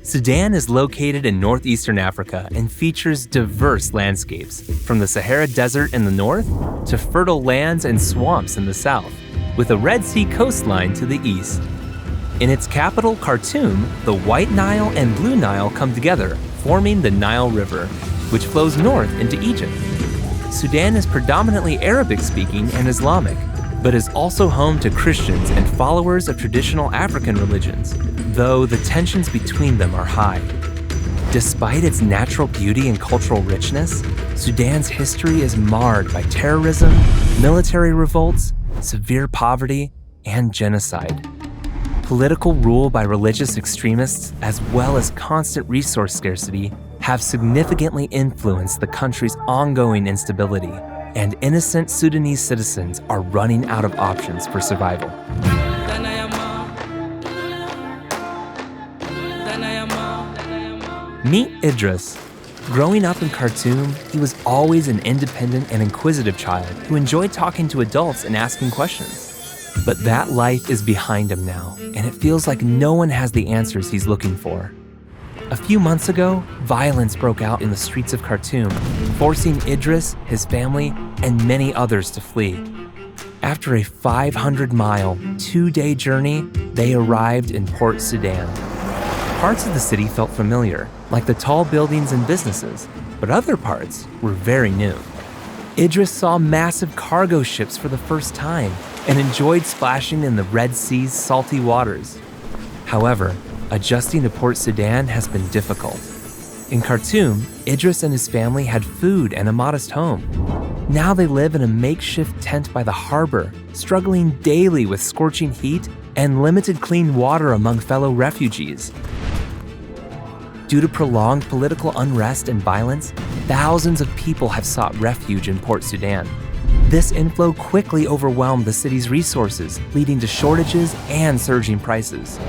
Sudan is located in northeastern Africa and features diverse landscapes, from the Sahara Desert in the north to fertile lands and swamps in the south, with a Red Sea coastline to the east. In its capital, Khartoum, the White Nile and Blue Nile come together, forming the Nile River, which flows north into Egypt. Sudan is predominantly Arabic-speaking and Islamic, but is also home to Christians and followers of traditional African religions, though the tensions between them are high. Despite its natural beauty and cultural richness, Sudan's history is marred by terrorism, military revolts, severe poverty, and genocide. Political rule by religious extremists, as well as constant resource scarcity, have significantly influenced the country's ongoing instability, and innocent Sudanese citizens are running out of options for survival. Meet Idris. Growing up in Khartoum, he was always an independent and inquisitive child who enjoyed talking to adults and asking questions. But that life is behind him now, and it feels like no one has the answers he's looking for. A few months ago, violence broke out in the streets of Khartoum, forcing Idris, his family, and many others to flee. After a 500-mile, 2-day journey, they arrived in Port Sudan. Parts of the city felt familiar, like the tall buildings and businesses, but other parts were very new. Idris saw massive cargo ships for the first time and enjoyed splashing in the Red Sea's salty waters. However, adjusting to Port Sudan has been difficult. In Khartoum, Idris and his family had food and a modest home. Now they live in a makeshift tent by the harbor, struggling daily with scorching heat and limited clean water among fellow refugees. Due to prolonged political unrest and violence, thousands of people have sought refuge in Port Sudan. This inflow quickly overwhelmed the city's resources, leading to shortages and surging prices.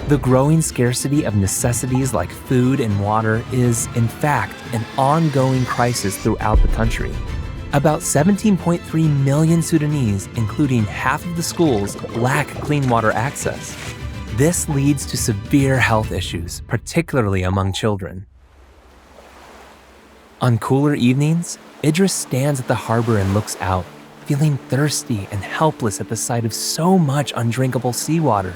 The growing scarcity of necessities like food and water is, in fact, an ongoing crisis throughout the country. About 17.3 million Sudanese, including half of the schools, lack clean water access. This leads to severe health issues, particularly among children. On cooler evenings, Idris stands at the harbor and looks out, feeling thirsty and helpless at the sight of so much undrinkable seawater.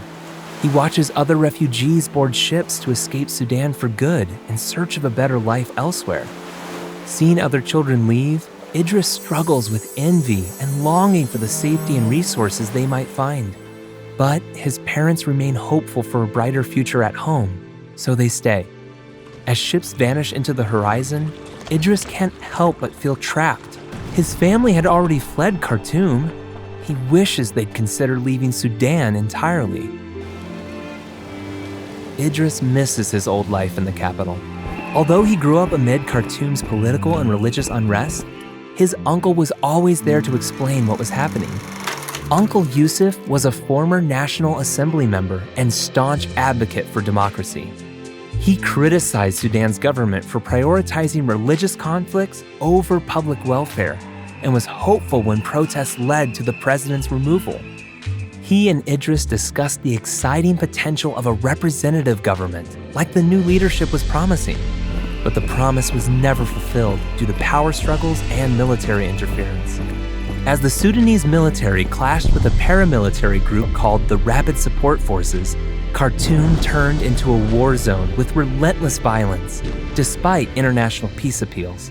He watches other refugees board ships to escape Sudan for good in search of a better life elsewhere. Seeing other children leave, Idris struggles with envy and longing for the safety and resources they might find. But his parents remain hopeful for a brighter future at home, so they stay. As ships vanish into the horizon, Idris can't help but feel trapped. His family had already fled Khartoum. He wishes they'd consider leaving Sudan entirely. Idris misses his old life in the capital. Although he grew up amid Khartoum's political and religious unrest, his uncle was always there to explain what was happening. Uncle Yusuf was a former National Assembly member and staunch advocate for democracy. He criticized Sudan's government for prioritizing religious conflicts over public welfare and was hopeful when protests led to the president's removal. He and Idris discussed the exciting potential of a representative government, like the new leadership was promising. But the promise was never fulfilled due to power struggles and military interference. As the Sudanese military clashed with a paramilitary group called the Rapid Support Forces, Khartoum turned into a war zone with relentless violence, despite international peace appeals.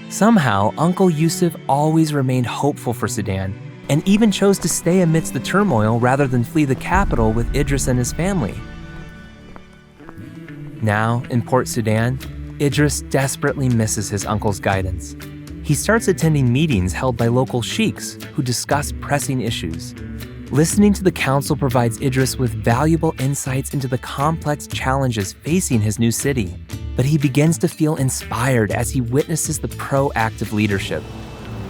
Somehow, Uncle Yusuf always remained hopeful for Sudan, and even chose to stay amidst the turmoil rather than flee the capital with Idris and his family. Now, in Port Sudan, Idris desperately misses his uncle's guidance. He starts attending meetings held by local sheiks who discuss pressing issues. Listening to the council provides Idris with valuable insights into the complex challenges facing his new city, but he begins to feel inspired as he witnesses the proactive leadership.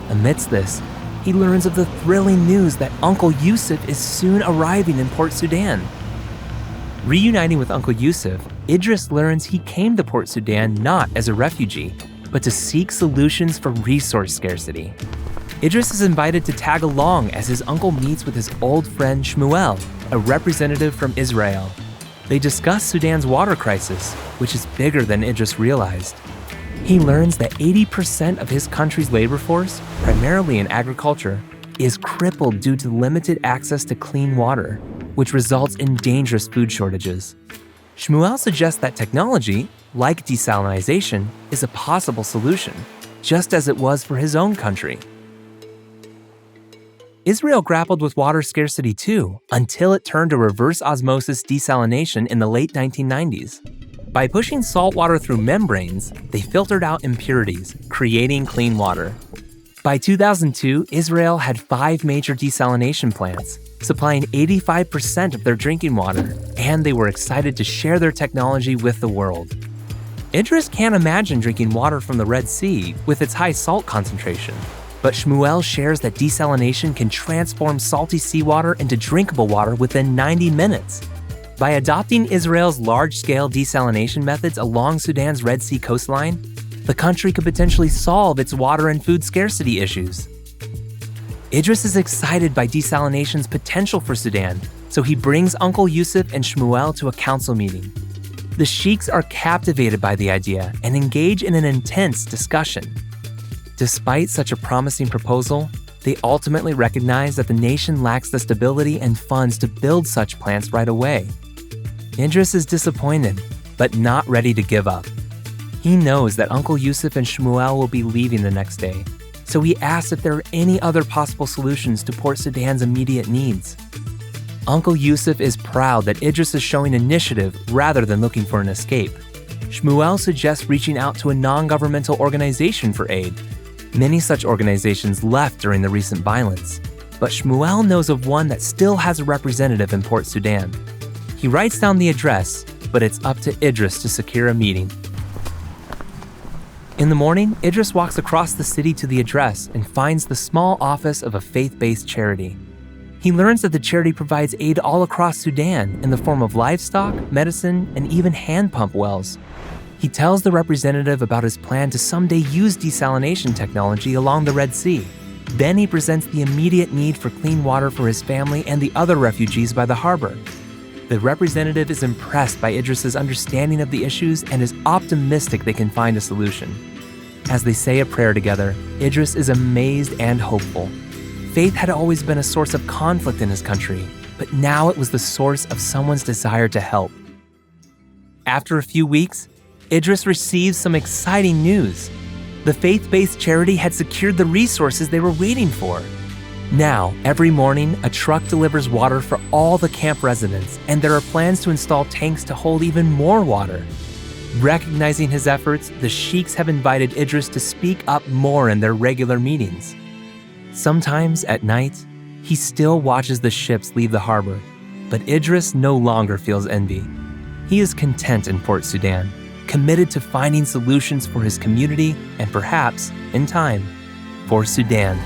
Amidst this, he learns of the thrilling news that Uncle Yusuf is soon arriving in Port Sudan. Reuniting with Uncle Yusuf, Idris learns he came to Port Sudan not as a refugee, but to seek solutions for resource scarcity. Idris is invited to tag along as his uncle meets with his old friend Shmuel, a representative from Israel. They discuss Sudan's water crisis, which is bigger than Idris realized. He learns that 80% of his country's labor force, primarily in agriculture, is crippled due to limited access to clean water, which results in dangerous food shortages. Shmuel suggests that technology, like desalination, is a possible solution, just as it was for his own country. Israel grappled with water scarcity too, until it turned to reverse osmosis desalination in the late 1990s. By pushing salt water through membranes, they filtered out impurities, creating clean water. By 2002, Israel had 5 major desalination plants, supplying 85% of their drinking water, and they were excited to share their technology with the world. Idris can't imagine drinking water from the Red Sea with its high salt concentration, but Shmuel shares that desalination can transform salty seawater into drinkable water within 90 minutes. By adopting Israel's large-scale desalination methods along Sudan's Red Sea coastline, the country could potentially solve its water and food scarcity issues. Idris is excited by desalination's potential for Sudan, so he brings Uncle Yusuf and Shmuel to a council meeting. The sheiks are captivated by the idea and engage in an intense discussion. Despite such a promising proposal, they ultimately recognize that the nation lacks the stability and funds to build such plants right away. Idris is disappointed, but not ready to give up. He knows that Uncle Yusuf and Shmuel will be leaving the next day, so he asks if there are any other possible solutions to Port Sudan's immediate needs. Uncle Yusuf is proud that Idris is showing initiative rather than looking for an escape. Shmuel suggests reaching out to a non-governmental organization for aid. Many such organizations left during the recent violence, but Shmuel knows of one that still has a representative in Port Sudan. He writes down the address, but it's up to Idris to secure a meeting. In the morning, Idris walks across the city to the address and finds the small office of a faith-based charity. He learns that the charity provides aid all across Sudan in the form of livestock, medicine, and even hand pump wells. He tells the representative about his plan to someday use desalination technology along the Red Sea. Then he presents the immediate need for clean water for his family and the other refugees by the harbor. The representative is impressed by Idris's understanding of the issues and is optimistic they can find a solution. As they say a prayer together, Idris is amazed and hopeful. Faith had always been a source of conflict in his country, but now it was the source of someone's desire to help. After a few weeks, Idris receives some exciting news. The faith-based charity had secured the resources they were waiting for. Now, every morning, a truck delivers water for all the camp residents, and there are plans to install tanks to hold even more water. Recognizing his efforts, the sheiks have invited Idris to speak up more in their regular meetings. Sometimes at night, he still watches the ships leave the harbor, but Idris no longer feels envy. He is content in Port Sudan, committed to finding solutions for his community and perhaps, in time, for Sudan.